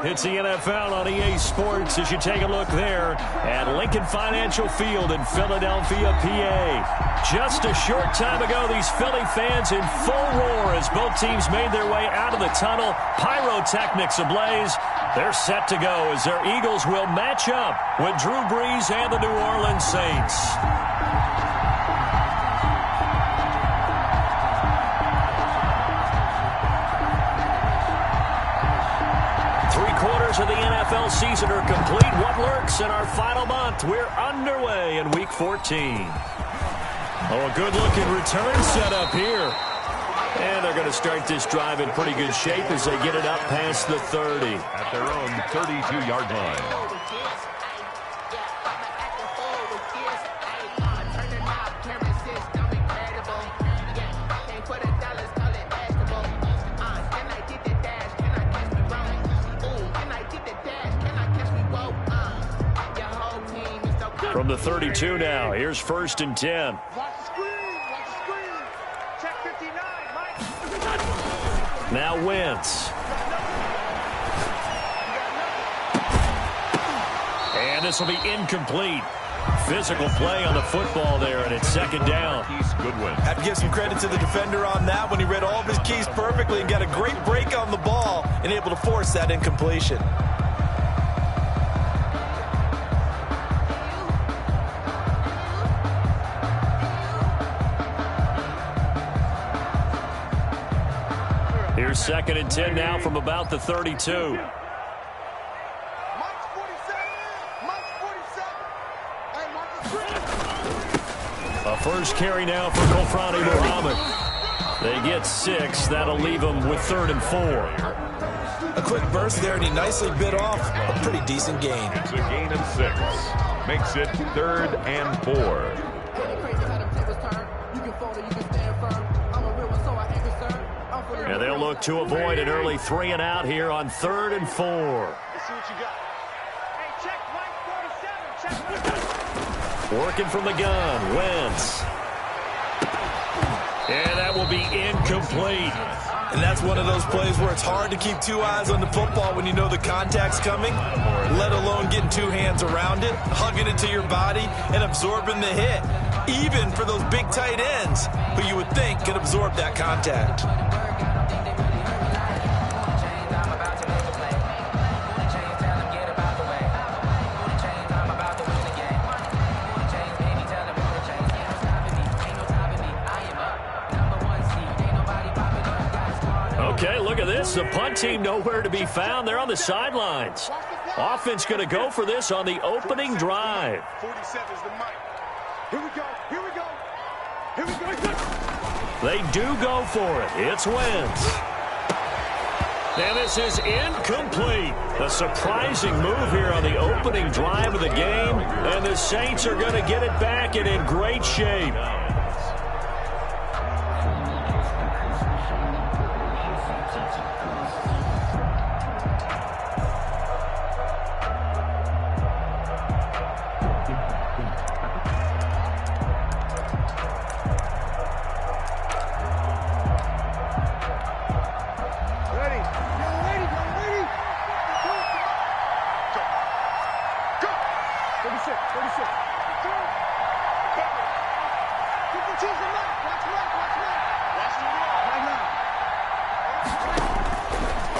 It's the NFL on EA Sports as you take a look there at Lincoln Financial Field in Philadelphia, PA. Just a short time ago, these Philly fans in full roar as both teams made their way out of the tunnel. Pyrotechnics ablaze. They're set to go as their Eagles will match up with Drew Brees and the New Orleans Saints. Of the NFL season are complete. What lurks in our final month? We're underway in Week 14. Oh, a good-looking return set up here. And they're going to start this drive in pretty good shape as they get it up past the 30. At their own 32-yard line. From the 32 now, here's 1st and 10. Now Wentz. And this will be incomplete. Physical play on the football there, and it's 2nd down. I have to give some credit to the defender on that when he read all of his keys perfectly and got a great break on the ball and able to force that incompletion. Here's 2nd and 10 now from about the 32. A first carry now for Kofrani Muhammad. They get 6. That'll leave them with 3rd and 4. A quick burst there, and he nicely bit off a pretty decent gain. It's a gain of 6. Makes it 3rd and 4. And they'll look to avoid an early 3 and out here on 3rd and 4. Let's see what you got. Hey, check Mike 47. Check. Working from the gun, Wentz. And that will be incomplete. And that's one of those plays where it's hard to keep 2 eyes on the football when you know the contact's coming, let alone getting 2 hands around it, hugging it to your body, and absorbing the hit, even for those big tight ends who you would think could absorb that contact. Okay, look at this. The punt team nowhere to be found. They're on the sidelines. Offense going to go for this on the opening drive. 47 is the mic. Here we go. Here we go. Here we go. They do go for it. It's Wentz. And this is incomplete. A surprising move here on the opening drive of the game. And the Saints are going to get it back and in great shape.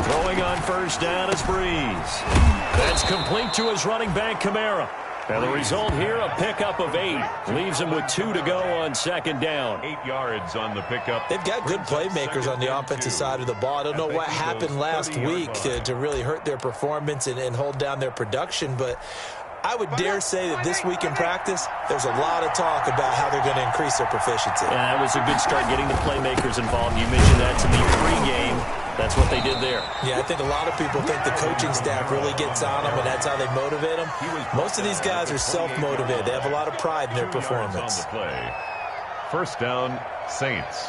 Throwing on 1st down is Brees. That's complete to his running back, Kamara. And the result here, a pickup of 8. Leaves him with 2 to go on 2nd down. 8 yards on the pickup. They've got good playmakers on the offensive side of the ball. I don't know what happened last week to really hurt their performance and hold down their production, but I would dare say that this week in practice, there's a lot of talk about how they're going to increase their proficiency. Yeah, that was a good start getting the playmakers involved. You mentioned that to me pre-game. That's what they did there. Yeah, I think a lot of people think the coaching staff really gets on them, and that's how they motivate them. Most of these guys are self-motivated. They have a lot of pride in their performance. 1st down, Saints.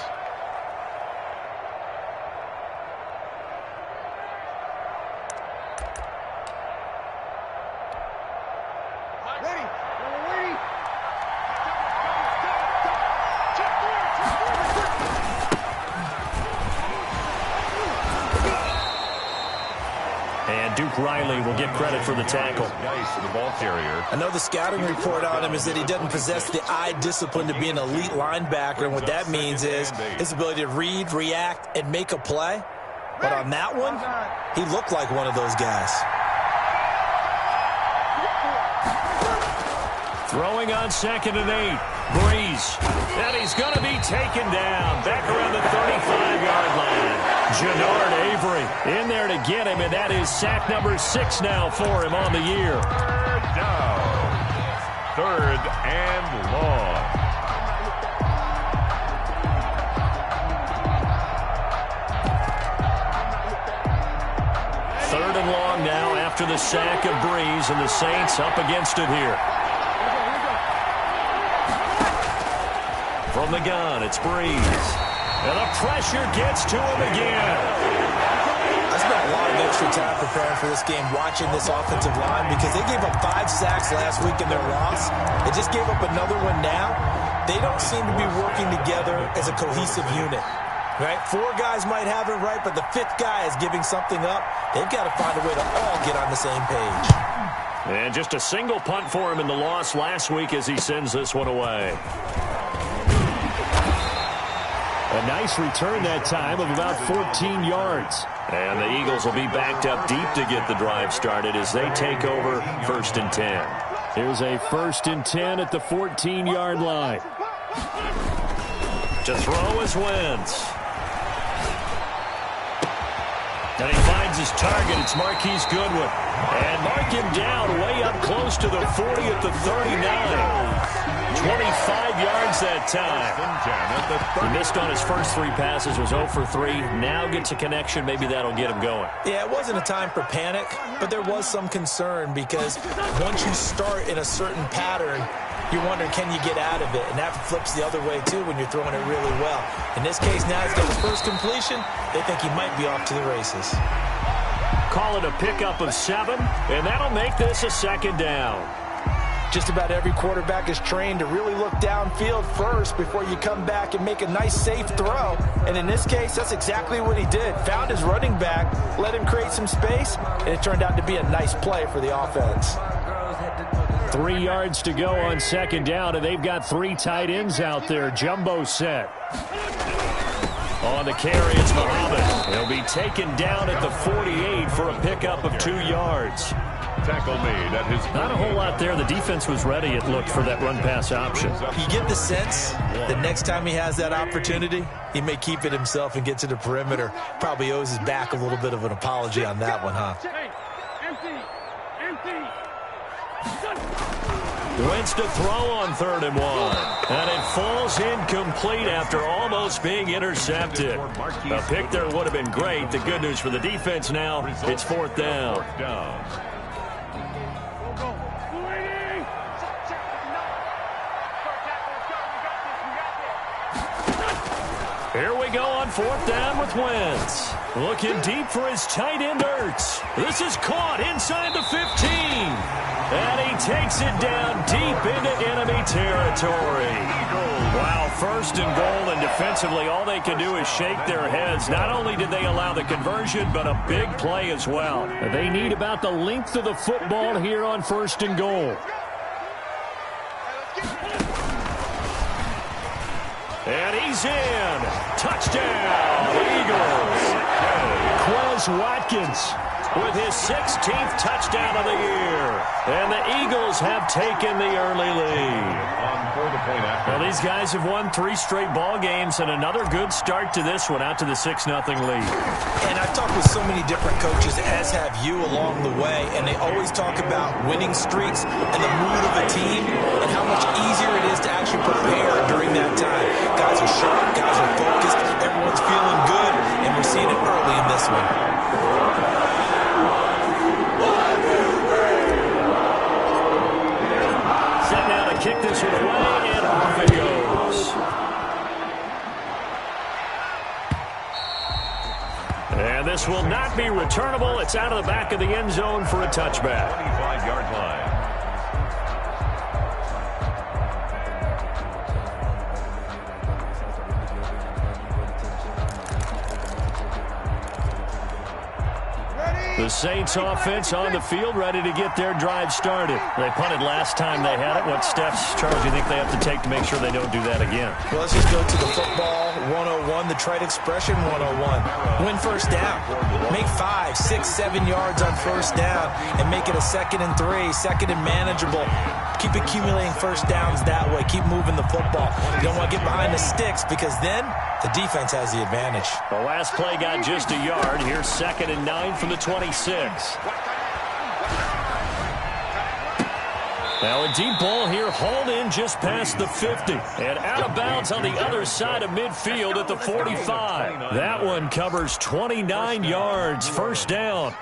Duke Riley will get credit for the tackle. Nice for the ball carrier. I know the scouting report on him is that he doesn't possess the eye discipline to be an elite linebacker, and what that means is his ability to read, react, and make a play. But on that one, he looked like one of those guys. Throwing on 2nd and 8. Breeze. And he's going to be taken down. Back around the 35-yard line. Jannard Avery in there to get him, and that is sack number 6 now for him on the year. Third down. 3rd and long. Third and long now after the sack of Breeze, and the Saints up against it here. From the gun, it's Breeze. And the pressure gets to him again. I spent a lot of extra time preparing for this game, watching this offensive line, because they gave up 5 sacks last week in their loss. They just gave up another one now. They don't seem to be working together as a cohesive unit. Right? 4 guys might have it right, but the 5th guy is giving something up. They've got to find a way to all get on the same page. And just a single punt for him in the loss last week as he sends this one away. A nice return that time of about 14 yards. And the Eagles will be backed up deep to get the drive started as they take over 1st and 10. Here's a 1st and 10 at the 14-yard line. To throw is Wentz. And he finds his target. It's Marquise Goodwin. And mark him down way up close to the 40 at the 39. 25 yards that time. He missed on his first 3 passes, was 0 for 3. Now gets a connection. Maybe that'll get him going. Yeah, it wasn't a time for panic, but there was some concern because once you start in a certain pattern, you're wondering, can you get out of it? And that flips the other way, too, when you're throwing it really well. In this case, now he's got his first completion. They think he might be off to the races. Call it a pickup of 7, and that'll make this a 2nd down. Just about every quarterback is trained to really look downfield first before you come back and make a nice, safe throw. And in this case, that's exactly what he did. Found his running back, let him create some space, and it turned out to be a nice play for the offense. 3 yards to go on 2nd down, and they've got 3 tight ends out there. Jumbo set. On the carry, it's Muhammad. He'll be taken down at the 48 for a pickup of 2 yards. Tackle made at his... Not a whole lot there. The defense was ready, it looked, for that run-pass option. You get the sense that next time he has that opportunity, he may keep it himself and get to the perimeter. Probably owes his back a little bit of an apology on that one, huh? Wentz to throw on 3rd and 1. And it falls incomplete after almost being intercepted. A pick there would have been great. The good news for the defense now, it's 4th down. Here we go on 4th down with Wentz. Looking deep for his tight end, Ertz. This is caught inside the 15. And he takes it down deep into enemy territory. Wow, 1st and goal, and defensively all they can do is shake their heads. Not only did they allow the conversion, but a big play as well. They need about the length of the football here on 1st and goal. And he's in. Touchdown, Eagles. Quez Watkins with his 16th touchdown of the year. And the Eagles have taken the early lead. Well, these guys have won 3 straight ball games, and another good start to this one, out to the 6-0 lead. And I've talked with so many different coaches, as have you along the way, and they always talk about winning streaks and the mood of a team and how much easier it is to actually prepare during that time. Guys are sharp, guys are focused, everyone's feeling good, and we're seeing it early in this one. Set now to kick this one away, and off it goes. And this will not be returnable. It's out of the back of the end zone for a touchback. 25-yard line. The The Saints offense on the field, ready to get their drive started. They punted last time they had it. What steps, Charles, do you think they have to take to make sure they don't do that again? Well, let's just go to the football 101, the trade expression 101. Win first down. Make 5, 6, 7 yards on first down and make it a 2nd and 3, 2nd and manageable. Keep accumulating first downs that way. Keep moving the football. You don't want to get behind the sticks because then the defense has the advantage. The last play got just a yard. Here's 2nd and 9 from the 26. Now a deep ball here, hauled in just past the 50. And out of bounds on the other side of midfield at the 45. That one covers 29 yards. First down.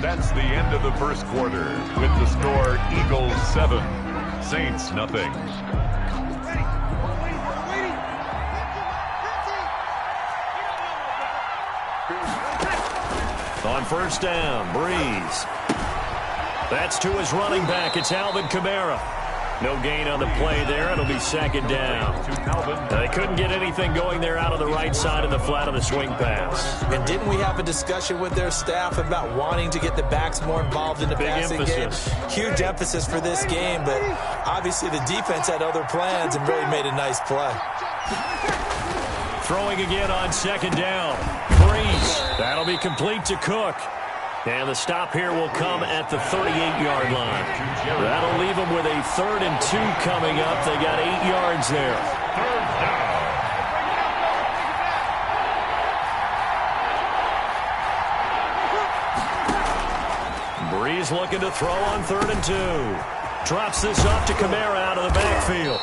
That's the end of the first quarter with the score Eagles 7, Saints nothing. On first down, Breeze. That's to his running back. It's Alvin Kamara. No gain on the play there. It'll be 2nd down. They couldn't get anything going there out of the right side of the flat of the swing pass. And didn't we have a discussion with their staff about wanting to get the backs more involved in the passing game? Huge emphasis for this game, but obviously the defense had other plans and really made a nice play. Throwing again on 2nd down. Breeze. That'll be complete to Cook. And the stop here will come at the 38-yard line. That'll leave them with a 3rd and 2 coming up. They got 8 yards there. Breeze looking to throw on 3rd and 2. Drops this off to Kamara out of the backfield.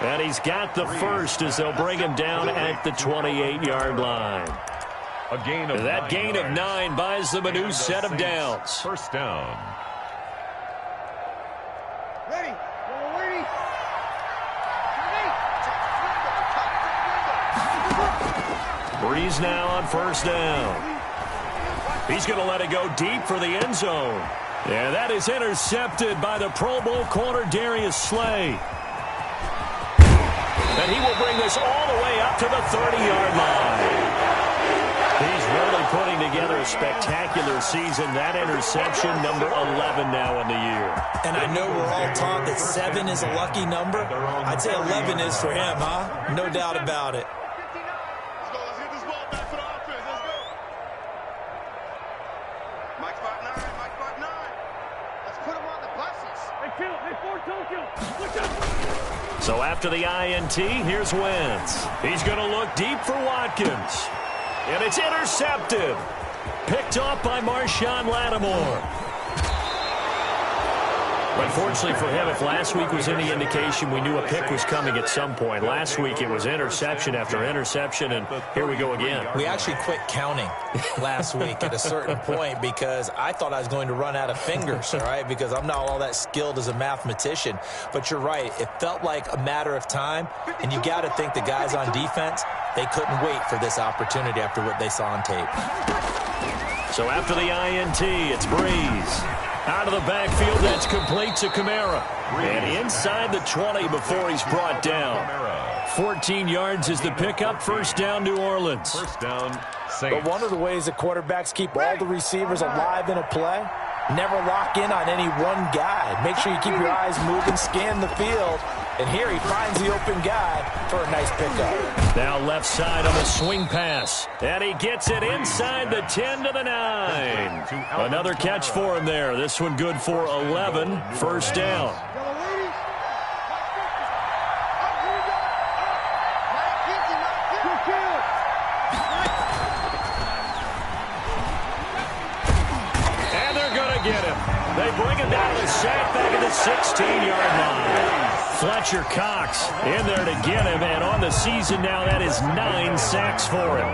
And he's got the first as they'll bring him down at the 28-yard line. That gain of 9 buys them a new set of downs. First down. Ready. Breeze now on first down. He's going to let it go deep for the end zone. Yeah, that is intercepted by the Pro Bowl corner Darius Slay. And he will bring this all the way up to the 30-yard line. He's really putting together a spectacular season. That interception, number 11 now in the year. And I know we're all taught that 7 is a lucky number. I'd say 11 is for him, huh? No doubt about it. Let's get this ball back for the offense. Let's go. Mike spot 9. Let's put him on the buses. Hey, kill. Hey, 4 Tokyo. Look up. So after the INT, here's Wentz. He's going to look deep for Watkins. And it's intercepted. Picked off by Marshawn Lattimore. Unfortunately for him, if last week was any indication, we knew a pick was coming at some point. Last week it was interception after interception, and here we go again. We actually quit counting last week at a certain point because I thought I was going to run out of fingers, all right, because I'm not all that skilled as a mathematician. But you're right. It felt like a matter of time, and you got to think the guys on defense, they couldn't wait for this opportunity after what they saw on tape. So after the INT, it's Breeze. Out of the backfield, that's complete to Kamara. And inside the 20 before he's brought down. 14 yards is the pickup. First down, New Orleans. First down, Saints. But one of the ways that quarterbacks keep all the receivers alive in a play, never lock in on any one guy. Make sure you keep your eyes moving, scan the field. And here he finds the open guy for a nice pickup. Now left side on the swing pass. And he gets it inside the 10 to the 9. Another catch for him there. This one good for 11. First down. And they're going to get him. They bring him down to the sack back at the 16-yard line. Fletcher Cox in there to get him, and on the season now, that is 9 sacks for him.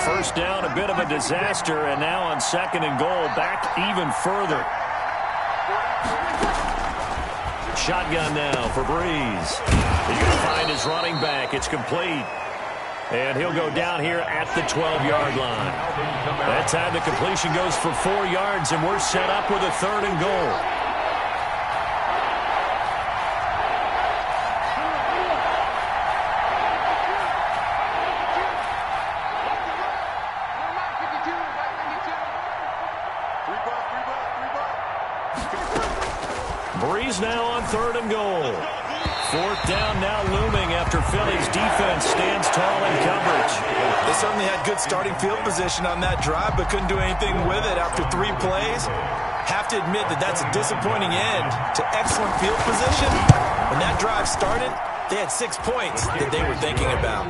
First down, a bit of a disaster, and now on 2nd and goal, back even further. Shotgun now for Breeze. He's going to find his running back. It's complete. And he'll go down here at the 12-yard line. That time the completion goes for 4 yards, and we're set up with a 3rd and goal. Breeze now on 3rd and goal. 4th down now looming after Philly's defense stands tall in coverage. They certainly had good starting field position on that drive, but couldn't do anything with it after 3 plays. Have to admit that that's a disappointing end to excellent field position. When that drive started, they had 6 points that they were thinking about.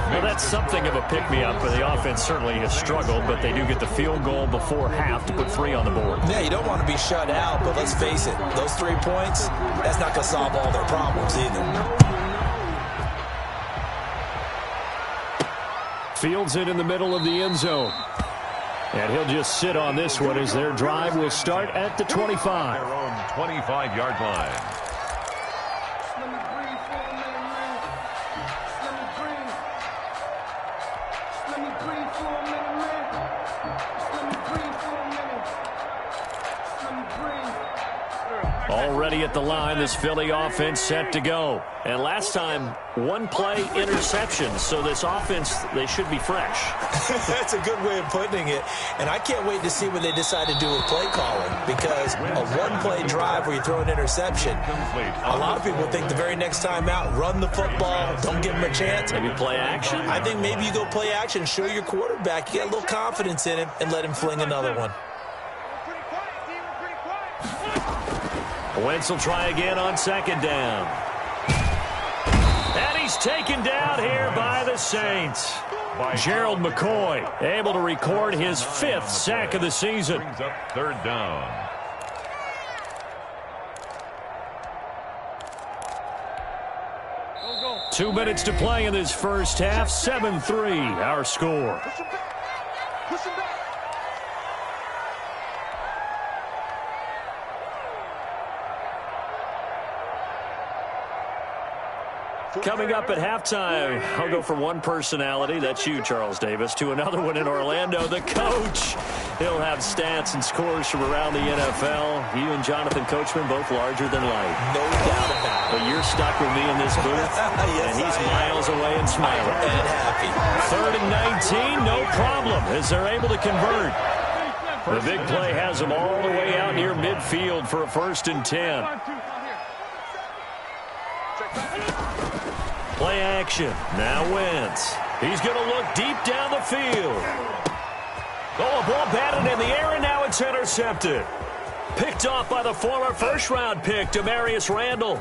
Well, that's something of a pick-me-up. The offense certainly has struggled, but they do get the field goal before half to put 3 on the board. Yeah, you don't want to be shut out, but let's face it, those 3 points, that's not going to solve all their problems either. Fields it in the middle of the end zone. And he'll just sit on this one as their drive will start at the 25. Their own 25-yard line. Already at the line, this Philly offense set to go. And last time, 1 play interception. So this offense, they should be fresh. That's a good way of putting it. And I can't wait to see what they decide to do with play calling. Because a 1-play drive where you throw an interception, a lot of people think the very next time out, run the football, don't give them a chance. Maybe play action? I think maybe you go play action, show your quarterback, you get a little confidence in him, and let him fling another one. Wentz will try again on 2nd down. And he's taken down here by the Saints. Gerald McCoy able to record his 5th sack of the season. Brings up 3rd down. Go. 2 minutes to play in this first half. 7-3 our score. Push him back. Push him back. Coming up at halftime, I'll go from one personality, that's you, Charles Davis, to another one in Orlando, the coach. He'll have stats and scores from around the NFL. You and Jonathan Coachman, both larger than life. No doubt about it. But you're stuck with me in this booth, Yes, and he's I am. miles away and smiling. And happy. 3rd and 19, no problem, as they're able to convert. The big play has them all the way out near midfield for a 1st and 10. Play action. Now Wentz. He's going to look deep down the field. Oh, a ball batted in the air, and now it's intercepted. Picked off by the former 1st-round pick, Demarius Randall.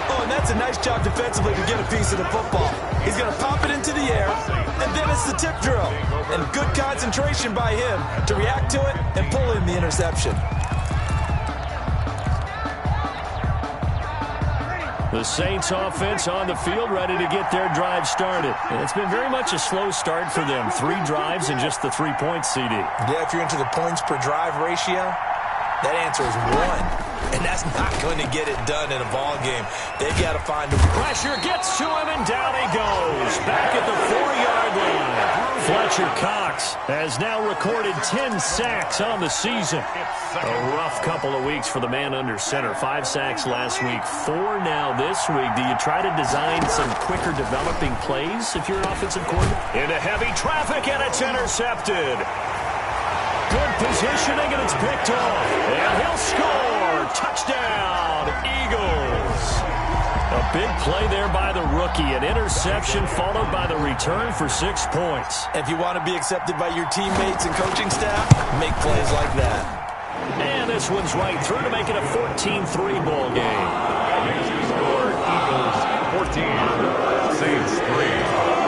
Oh, and that's a nice job defensively to get a piece of the football. He's going to pop it into the air, and then it's the tip drill. And good concentration by him to react to it and pull in the interception. The Saints offense on the field, ready to get their drive started. And it's been very much a slow start for them. 3 drives and just the 3 points, CD. Yeah, if you're into the points per drive ratio, that answer is 1. And that's not going to get it done in a ball game. They've got to find a Pressure gets to him, and down he goes. Back at the 4-yard line. Fletcher Cox has now recorded 10 sacks on the season. A rough couple of weeks for the man under center. 5 sacks last week, 4 now this week. Do you try to design some quicker developing plays if you're an offensive coordinator? Into heavy traffic, and it's intercepted. Good positioning, and it's picked off. And he'll score. Touchdown, Eagles. A big play there by the rookie. An interception followed by the return for 6 points. If you want to be accepted by your teammates and coaching staff, make plays like that. And this one's right through to make it a 14-3 ball game. Score Eagles 14, Saints 3.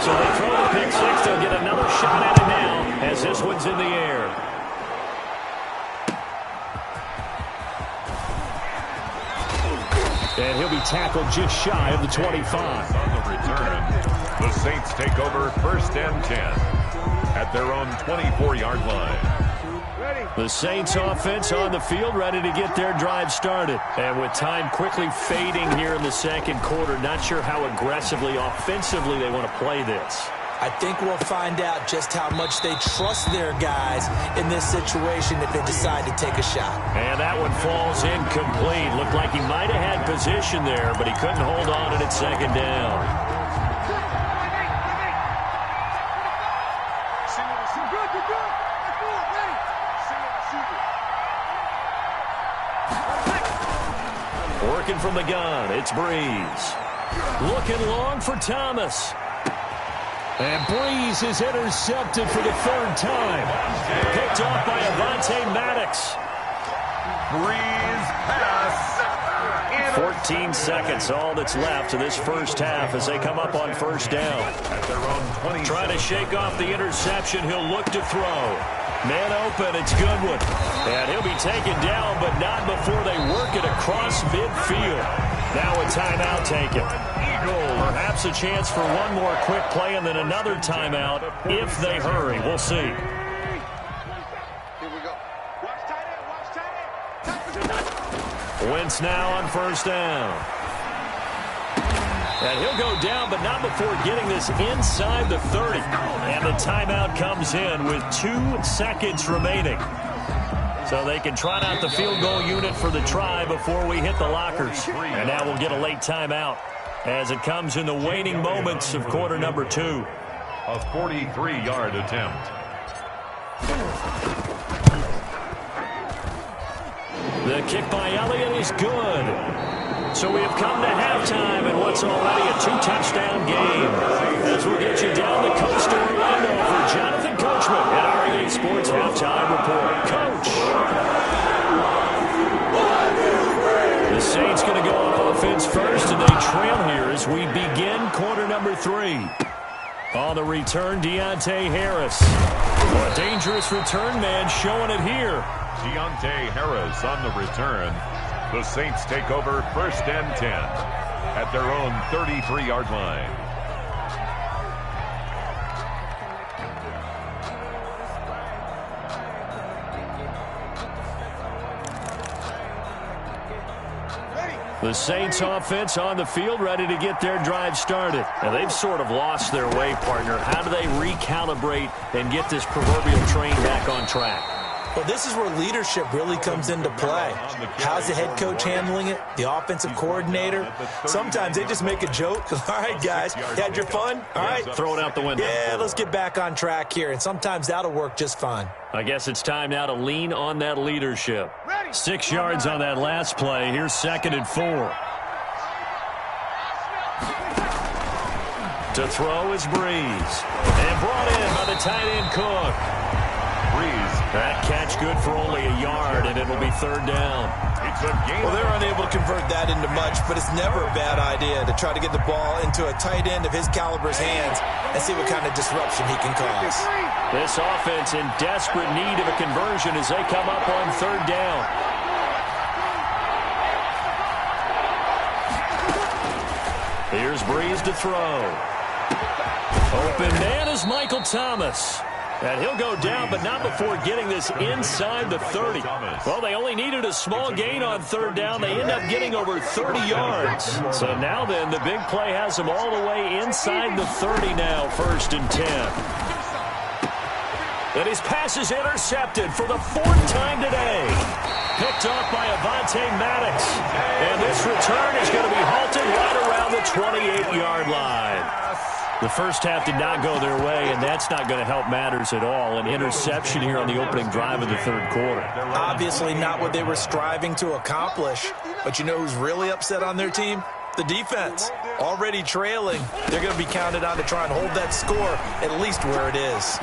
So they throw the pick six. They'll get another shot at it now as this one's in the air. And he'll be tackled just shy of the 25. On the return, the Saints take over 1st and 10 at their own 24-yard line. The Saints offense on the field, ready to get their drive started. And with time quickly fading here in the 2nd quarter, not sure how aggressively, offensively they want to play this. I think we'll find out just how much they trust their guys in this situation if they decide to take a shot. And that one falls incomplete. Looked like he might have had position there, but he couldn't hold on to it 2nd down. Working from the gun, it's Breeze. Looking long for Thomas. And Breeze is intercepted for the third time. Picked off by Avonte Maddox. Breeze pass. 14 seconds, all that's left of this first half as they come up on first down. At their own 20. Trying to shake off the interception, he'll look to throw. Man open, it's Goodwin. And he'll be taken down, but not before they work it across midfield. Now a timeout taken. Perhaps a chance for one more quick play and then another timeout if they hurry. We'll see. Here we go. Watch tight end. Wentz now on first down. And he'll go down, but not before getting this inside the 30. And the timeout comes in with 2 seconds remaining. So they can trot out the field goal unit for the try before we hit the lockers. And now we'll get a late timeout as it comes in the waning moments of quarter number 2. A 43-yard attempt. The kick by Elliott is good. So we have come to halftime in what's already a 2-touchdown game. As we'll get you down the coast to Orlando for Jonathan Coachman at REA Sports Halftime Report. Coach. The Saints going to go on offense first, and they trail here as we begin quarter number 3. On the return, Deontay Harris. A dangerous return man showing it here. Deontay Harris on the return. The Saints take over first and 10 at their own 33-yard line. The Saints offense on the field, ready to get their drive started. And they've sort of lost their way, partner. How do they recalibrate and get this proverbial train back on track? Well, this is where leadership really comes into play. How's the head coach handling it? The offensive coordinator? Sometimes they just make a joke. All right, guys, you had your fun? All right. Throw it out the window. Yeah, let's get back on track here. And sometimes that'll work just fine. I guess it's time now to lean on that leadership. 6 yards on that last play. Here's 2nd and 4. To throw is Breeze. And brought in by the tight end Cook. Breeze. That catch good for only a yard, and it'll be 3rd down. It's a game. Well, they're unable to convert that into much, but it's never a bad idea to try to get the ball into a tight end of his caliber's hands and see what kind of disruption he can cause. This offense in desperate need of a conversion as they come up on 3rd down. Here's Breeze to throw. Open man is Michael Thomas. And he'll go down, but not before getting this inside the 30. Well, they only needed a small gain on 3rd down. They end up getting over 30 yards. So now then, the big play has them all the way inside the 30 now, 1st and 10. And his pass is intercepted for the 4th time today. Picked off by Avonte Maddox. And this return is going to be halted right around the 28-yard line. The first half did not go their way, and that's not going to help matters at all. An interception here on the opening drive of the 3rd quarter. Obviously not what they were striving to accomplish. But you know who's really upset on their team? The defense. Already trailing. They're going to be counted on to try and hold that score at least where it is.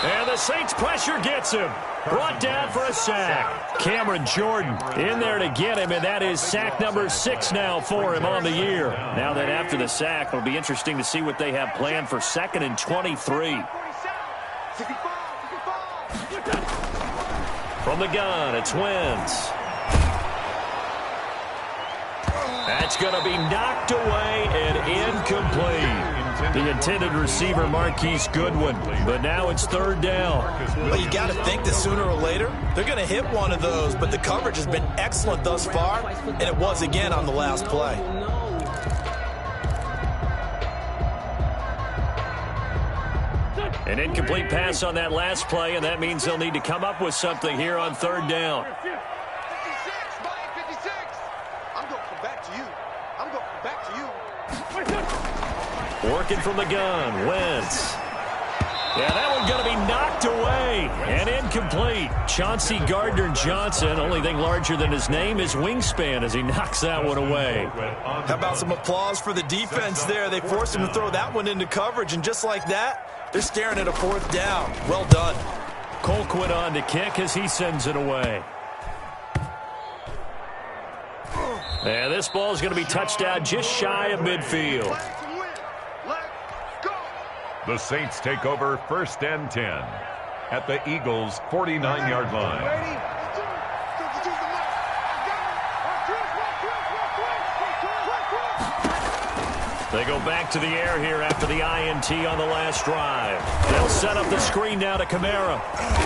And the Saints pressure gets him. Brought down for a sack. Cameron Jordan in there to get him, and that is sack number 6 now for him on the year. Now that after the sack, it'll be interesting to see what they have planned for 2nd and 23. From the gun, it's Wentz. That's going to be knocked away and incomplete. The intended receiver, Marquise Goodwin. But now it's 3rd down. Well, you got to think that sooner or later, they're going to hit one of those. But the coverage has been excellent thus far, and it was again on the last play. An incomplete pass on that last play, and that means they'll need to come up with something here on 3rd down. 56, Mike, 56. I'm going to come back to you. I'm going to come back to you. Working from the gun, Wentz. Yeah, that one's going to be knocked away and incomplete. incomplete. Chauncey Gardner-Johnson, only thing larger than his name is wingspan as he knocks that one away. How about some applause for the defense there? They forced him to throw that one into coverage, and just like that, they're staring at a 4th down. Well done. Colquitt on to kick as he sends it away. And this ball is going to be touched out just shy of midfield. The Saints take over 1st and 10 at the Eagles' 49-yard line. They go back to the air here after the INT on the last drive. They'll set up the screen now to Kamara.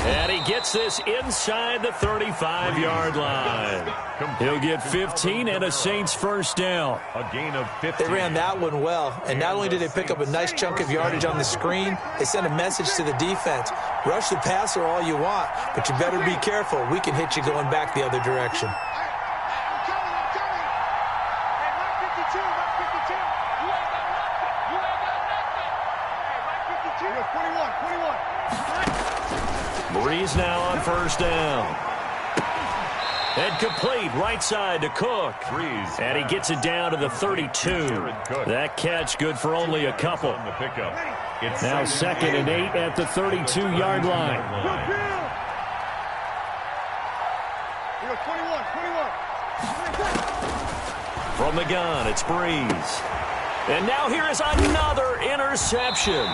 And he gets this inside the 35-yard line. He'll get 15 and a Saints 1st down. A gain of 15. They ran that one well, and not only did they pick up a nice chunk of yardage on the screen, they sent a message to the defense. Rush the passer all you want, but you better be careful. We can hit you going back the other direction. Breeze now on 1st down. And complete right side to Cook. And he gets it down to the 32. That catch good for only a couple. Now 2nd and 8 at the 32-yard line. From the gun, it's Breeze. And now here is another interception.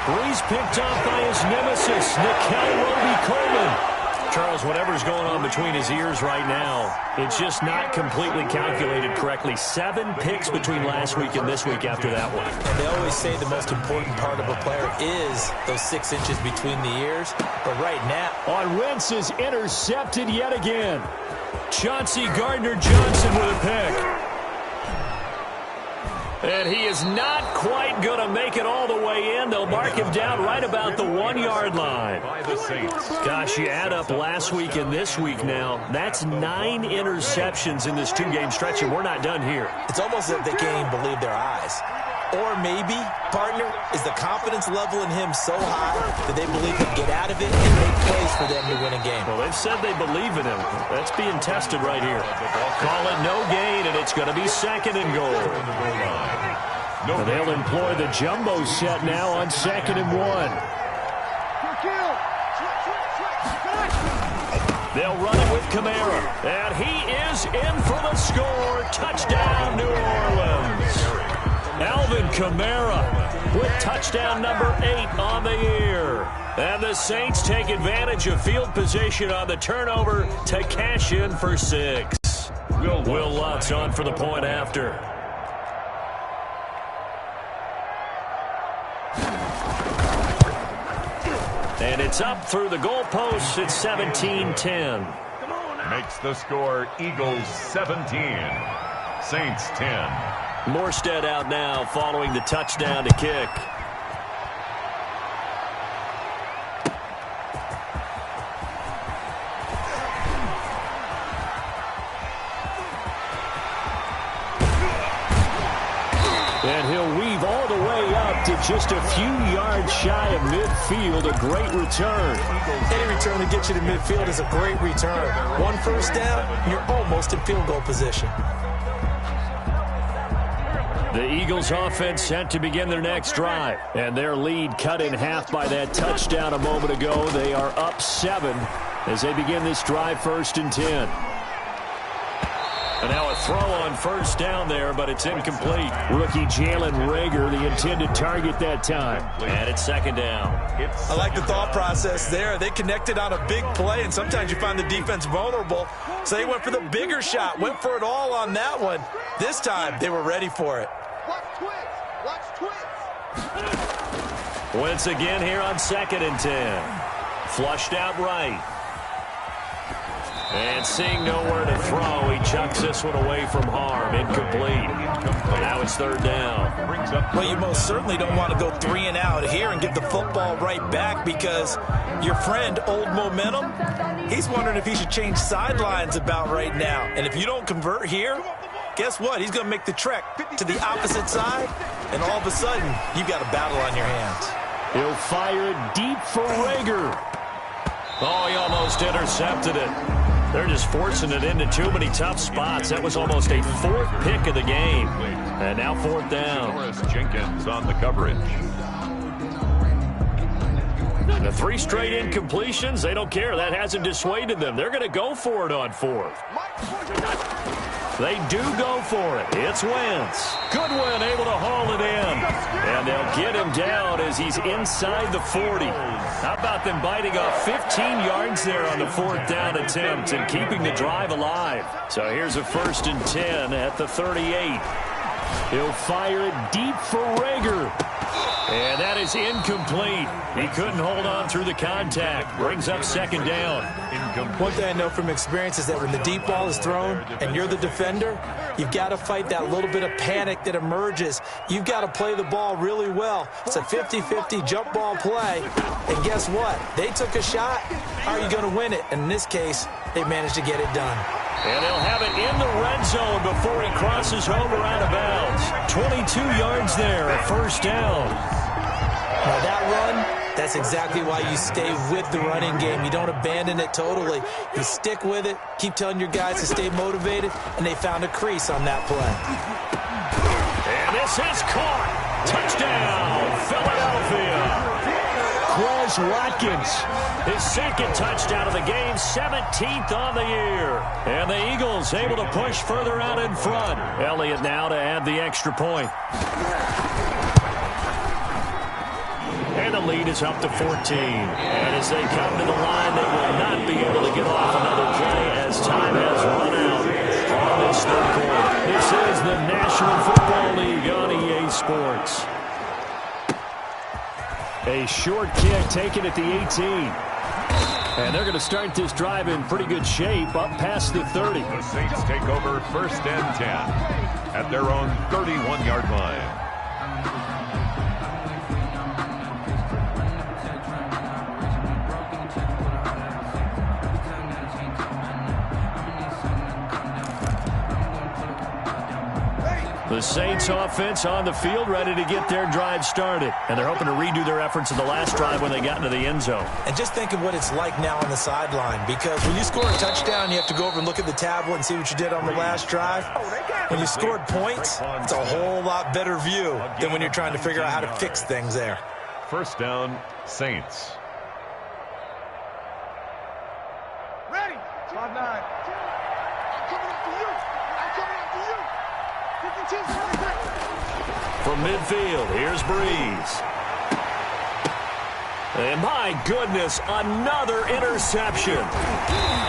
Breeze picked off by his nemesis, Nickel Roby-Coleman. Charles, whatever's going on between his ears right now, it's just not completely calculated correctly. 7 picks between last week and this week after that one. And they always say the most important part of a player is those 6 inches between the ears. But right now, on Wentz is intercepted yet again. Chauncey Gardner-Johnson with a pick. And he is not quite going to make it all the way in. They'll mark him down right about the 1-yard line. Gosh, you add up last week and this week now. That's 9 interceptions in this 2-game stretch, and we're not done here. It's almost as if they can't even believe their eyes. Or maybe, partner, is the confidence level in him so high that they believe he'll get out of it and make plays for them to win a game. Well, they've said they believe in him. That's being tested right here. Call it no gain, and it's going to be 2nd and goal. And they'll employ the jumbo set now on 2nd and 1. They'll run it with Kamara. And he is in for the score. Touchdown, New Orleans. Alvin Kamara with touchdown number 8 on the year. And the Saints take advantage of field position on the turnover to cash in for 6. Will Lutz on for the point after. And it's up through the goalposts. It's 17-10. Makes the score Eagles 17, Saints 10. Morstead out now following the touchdown to kick. And he'll weave all the way up to just a few yards shy of midfield. A great return. Any return that gets you to midfield is a great return. 1 1st down, you're almost in field goal position. The Eagles offense set to begin their next drive. And their lead cut in half by that touchdown a moment ago. They are up 7 as they begin this drive 1st and 10. And now a throw on 1st down there, but it's incomplete. Rookie Jalen Reagor, the intended target that time. And it's 2nd down. I like the thought process there. They connected on a big play, and sometimes you find the defense vulnerable. So they went for the bigger shot, went for it all on that one. This time, they were ready for it. Watch twins. Watch twins. Wentz again here on 2nd and 10. Flushed out right. And seeing nowhere to throw, he chucks this one away from harm. Incomplete. Now it's 3rd down. Well, you most certainly don't want to go 3 and out here and get the football right back because your friend, Old Momentum, he's wondering if he should change sidelines about right now. And if you don't convert here, guess what? He's going to make the trek to the opposite side, and all of a sudden, you've got a battle on your hands. He'll fire it deep for Reagor. Oh, he almost intercepted it. They're just forcing it into too many tough spots. That was almost a fourth pick of the game. And now fourth down. Morris Jenkins on the coverage. The 3 straight incompletions, they don't care. That hasn't dissuaded them. They're going to go for it on fourth. They do go for it. It's Wentz. Goodwin able to haul it in. And they'll get him down as he's inside the 40. How about them biting off 15 yards there on the fourth down attempt and keeping the drive alive? So here's a 1st and 10 at the 38. He'll fire it deep for Rager. And that is incomplete. He couldn't hold on through the contact. Brings up 2nd down. One thing I know from experience is that when the deep ball is thrown and you're the defender, you've got to fight that little bit of panic that emerges. You've got to play the ball really well. It's a 50-50 jump ball play. And guess what? They took a shot. How are you going to win it? And in this case, they managed to get it done. And he'll have it in the red zone before he crosses over out of bounds. 22 yards there, a 1st down. Now that run, that's exactly why you stay with the running game. You don't abandon it totally. You stick with it, keep telling your guys to stay motivated, and they found a crease on that play. And this is caught. Touchdown, Philadelphia. Quez Watkins, his 2nd touchdown of the game, 17th on the year. And the Eagles able to push further out in front. Elliott now to add the extra point. And the lead is up to 14. And as they come to the line, they will not be able to get off another play as time has run out on this 3rd quarter. This is the National Football League on EA Sports. A short kick taken at the 18. And they're going to start this drive in pretty good shape up past the 30. The Saints take over 1st and 10 at their own 31-yard line. The Saints offense on the field ready to get their drive started. And they're hoping to redo their efforts in the last drive when they got into the end zone. And just think of what it's like now on the sideline, because when you score a touchdown, you have to go over and look at the tablet and see what you did on the last drive. When you scored points, it's a whole lot better view than when you're trying to figure out how to fix things there. 1st down, Saints. Ready. 5-9. I'm coming up to you. I'm coming up to you. From midfield, here's Breeze. And my goodness, another interception.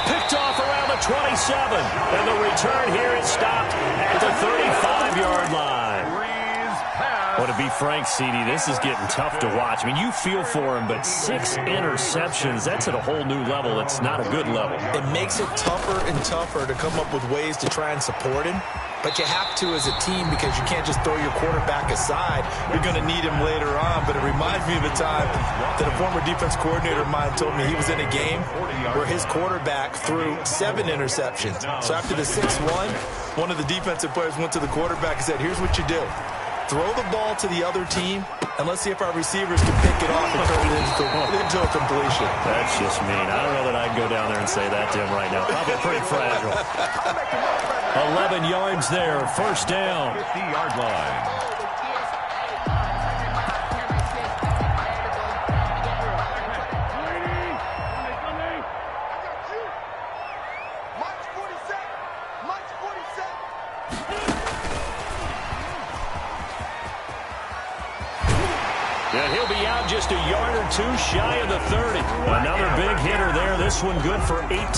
Picked off around the 27. And the return here is stopped at the 35-yard line. Well, to be frank, CD, this is getting tough to watch. I mean, you feel for him, but 6 interceptions, that's at a whole new level. It's not a good level. It makes it tougher and tougher to come up with ways to try and support him. But you have to as a team, because you can't just throw your quarterback aside. You're going to need him later on. But it reminds me of a time that a former defense coordinator of mine told me he was in a game where his quarterback threw 7 interceptions. So after the 6-1, one of the defensive players went to the quarterback and said, here's what you do. Throw the ball to the other team, and let's see if our receivers can pick it off and turn it into a completion. That's just mean. I don't know that I'd go down there and say that to him right now. Probably pretty fragile. 11 yards there, 1st down. 50-yard line. And he'll be out just a yard or 2 shy of the 30. Another big hitter there. This one good for 18. 4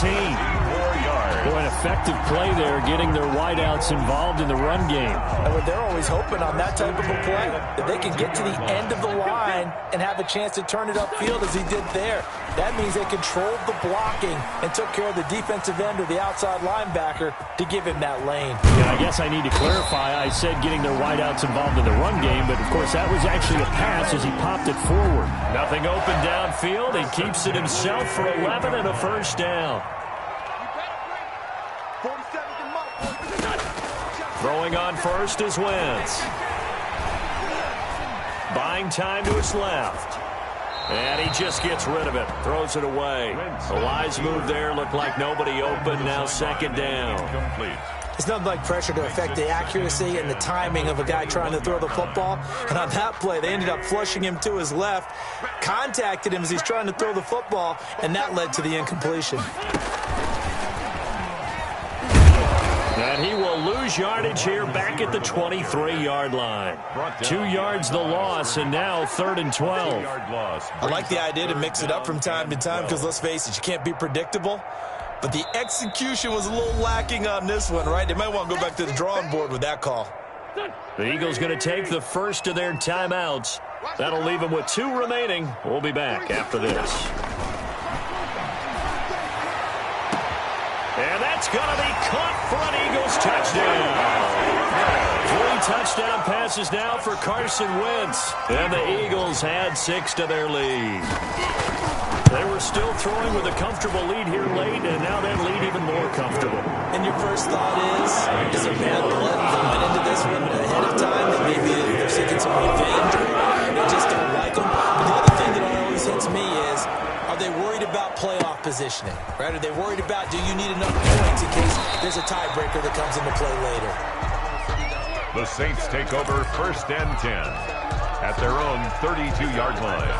yards. Boy, an effective play there, getting their wideouts involved in the run game. And they're always hoping on that type of a play that they can get to the end of the line and have a chance to turn it upfield as he did there. That means they controlled the blocking and took care of the defensive end or the outside linebacker to give him that lane. Yeah, I guess I need to clarify. I said getting their wideouts involved in the run game, but of course that was actually a pass as he popped it forward. Nothing open downfield. He keeps it himself for 11 and a 1st down. Throwing on first is Wentz. Buying time to his left. And he just gets rid of it, throws it away. A wise move there, looked like nobody open, now second down. It's nothing like pressure to affect the accuracy and the timing of a guy trying to throw the football. And on that play, they ended up flushing him to his left, contacted him as he's trying to throw the football, and that led to the incompletion. And he will lose yardage here back at the 23-yard line. 2 yards the loss, and now 3rd and 12. I like the idea to mix it up from time to time because, let's face it, you can't be predictable. But the execution was a little lacking on this one, right? They might want to go back to the drawing board with that call. The Eagles going to take the first of their timeouts. That'll leave them with 2 remaining. We'll be back after this. And that's going to be caught for an Eagles touchdown. 3 touchdown passes now for Carson Wentz. And the Eagles had 6 to their lead. They were still throwing with a comfortable lead here late, and now that lead even more comfortable. And your first thought is a bad blood that went into this one ahead of time, that maybe they're seeking some revenge or they just don't like them. But the other thing that always hits me is, are they worried about playoff positioning? Right? Are they worried about, do you need enough points in case there's a tiebreaker that comes into play later? The Saints take over 1st and 10 at their own 32-yard line.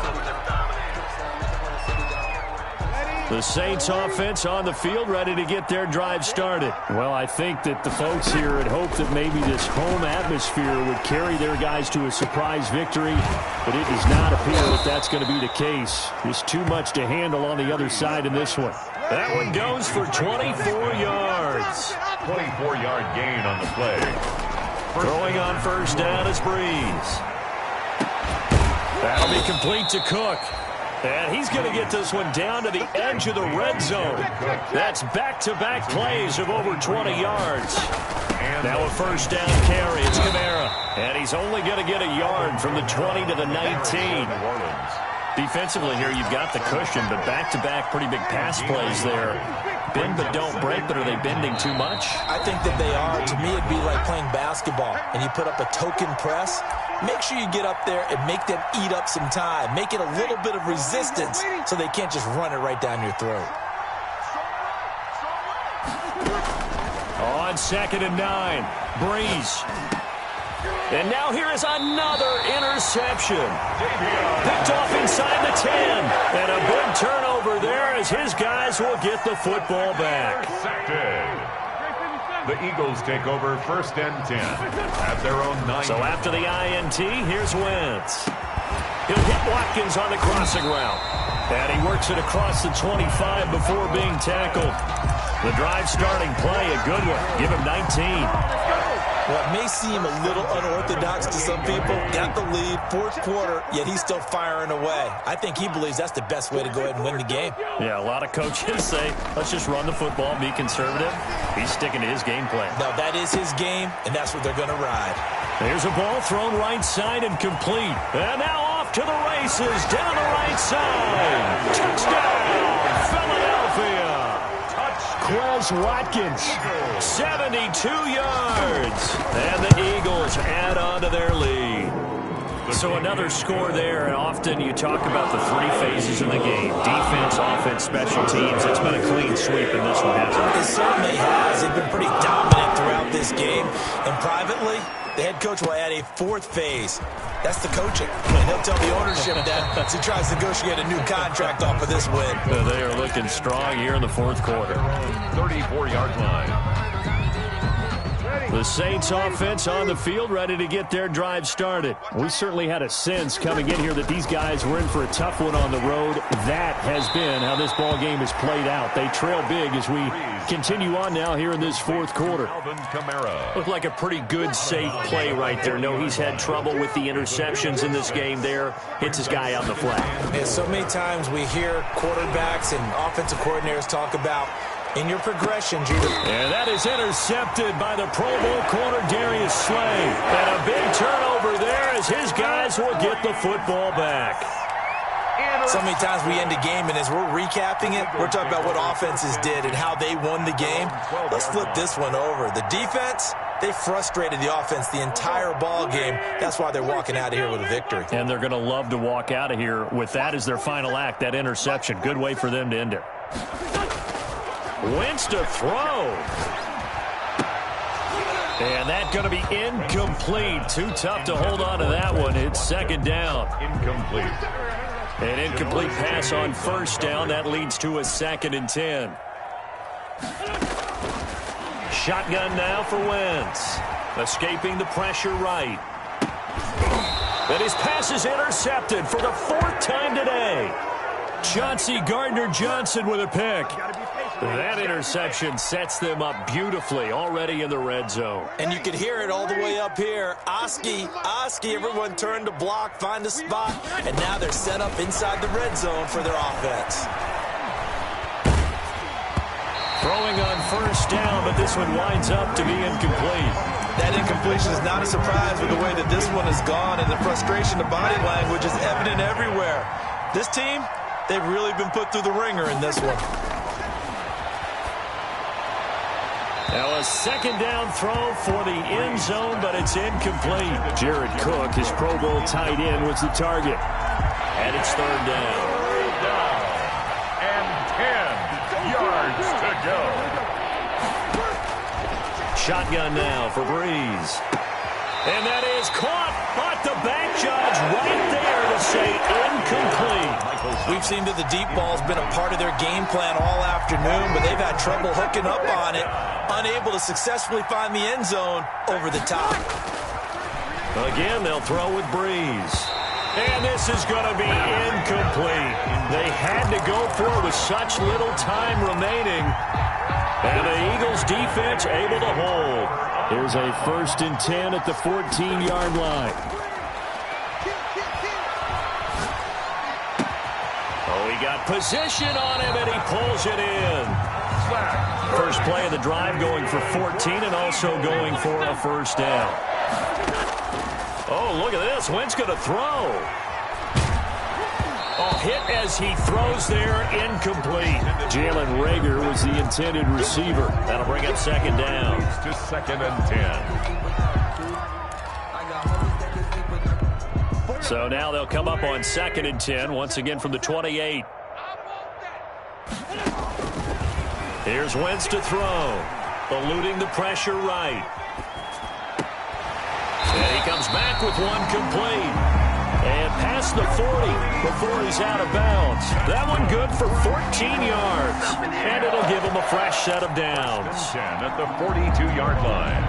The Saints offense on the field, ready to get their drive started. Well, I think that the folks here had hoped that maybe this home atmosphere would carry their guys to a surprise victory, but it does not appear that that's going to be the case. Just too much to handle on the other side in this one. That one goes for 24 yards. 24-yard gain on the play. Throwing on first down is Breeze. That'll be complete to Cook. And he's going to get this one down to the edge of the red zone. That's back-to-back plays of over 20 yards. Now a first down carry. It's Kamara. And he's only going to get a yard from the 20 to the 19. Defensively here, you've got the cushion, but back-to-back pretty big pass plays there. Bend but don't break, but are they bending too much? I think that they are. To me, it'd be like playing basketball, and you put up a token press. Make sure you get up there and make them eat up some time. Make it a little bit of resistance so they can't just run it right down your throat. On 2nd and 9, Breeze. And now here is another interception. Picked off inside the 10. And a big turnover there as his guys will get the football back. The Eagles take over 1st and 10 at their own 9. So after the INT, here's Wentz. He'll hit Watkins on the crossing route. And he works it across the 25 before being tackled. The drive starting play, a good one. Give him 19. Well, it may seem a little unorthodox to some people. Got the lead, 4th quarter, yet he's still firing away. I think he believes that's the best way to go ahead and win the game. Yeah, a lot of coaches say, let's just run the football, be conservative. He's sticking to his game plan. No, that is his game, and that's what they're going to ride. There's a ball thrown right side and complete. And now off to the races, down the right side. Touchdown, Philadelphia. Quez Watkins, 72 yards. And the Eagles add on to their lead. So another score there, and often you talk about the 3 phases of the game. Defense, offense, special teams. It's been a clean sweep in this one, hasn't it? It certainly has. They've been pretty dominant throughout this game. And privately, the head coach will add a 4th phase. That's the coaching. And he'll tell the ownership that as he tries to negotiate a new contract off of this win. They are looking strong here in the 4th quarter. 34-yard line. The Saints offense on the field, ready to get their drive started. We certainly had a sense coming in here that these guys were in for a tough one on the road. That has been how this ball game has played out. They trail big as we continue on now here in this 4th quarter. Looked like a pretty good, safe play right there. No, he's had trouble with the interceptions in this game there. Hits his guy out in the flat. Yeah, so many times we hear quarterbacks and offensive coordinators talk about in your progression, Judah. And that is intercepted by the Pro Bowl corner, Darius Slay. And a big turnover there as his guys will get the football back. So many times we end a game, and as we're recapping it, we're talking about what offenses did and how they won the game. Let's flip this one over. The defense, They frustrated the offense the entire ball game. That's why they're walking out of here with a victory. And they're going to love to walk out of here with that as their final act, that interception. Good way for them to end it. Wentz to throw. And that's going to be incomplete. Too tough to hold on to that one. It's second down. Incomplete. An incomplete pass on first down. That leads to a 2nd and 10. Shotgun now for Wentz. Escaping the pressure right. But his pass is intercepted for the 4th time today. Chauncey Gardner-Johnson with a pick. That interception sets them up beautifully already in the red zone. And you could hear it all the way up here. Oski, everyone turned to block, find a spot, and now they're set up inside the red zone for their offense. Throwing on first down, but this one winds up to be incomplete. That incompletion is not a surprise with the way that this one has gone, and the frustration of body language is evident everywhere. This team, they've really been put through the ringer in this one. Now a second down throw for the end zone, but it's incomplete. Jared Cook, his Pro Bowl tight end, was the target. And it's 3rd down. And 10 yards to go. Shotgun now for Breeze. And that is caught. But the back judge right there to say incomplete. We've seen that the deep ball's been a part of their game plan all afternoon, but they've had trouble hooking up on it, unable to successfully find the end zone over the top. Again, they'll throw with Breeze. And this is going to be incomplete. They had to go for it with such little time remaining. And the Eagles defense able to hold. Here's a 1st and 10 at the 14-yard line. Oh, he got position on him, and he pulls it in. First play of the drive going for 14 and also going for a 1st down. Oh, look at this. Wentz going to throw. Oh, hit as he throws there, incomplete. Jalen Reagor was the intended receiver. That'll bring up 2nd down. To 2nd and 10. So now they'll come up on 2nd and 10, once again from the 28. Here's Wentz to throw. Eluding the pressure right. And he comes back with one complete. And past the 40 before he's out of bounds. That one good for 14 yards. And it'll give him a fresh set of downs. 10 at the 42-yard line.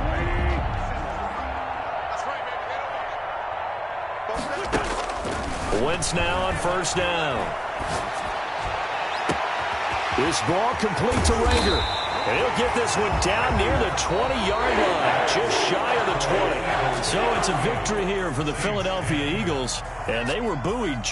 Wentz now on first down. This ball complete to Reagor. And he'll get this one down near the 20-yard line, just shy of the 20. So it's a victory here for the Philadelphia Eagles, and they were buoyed.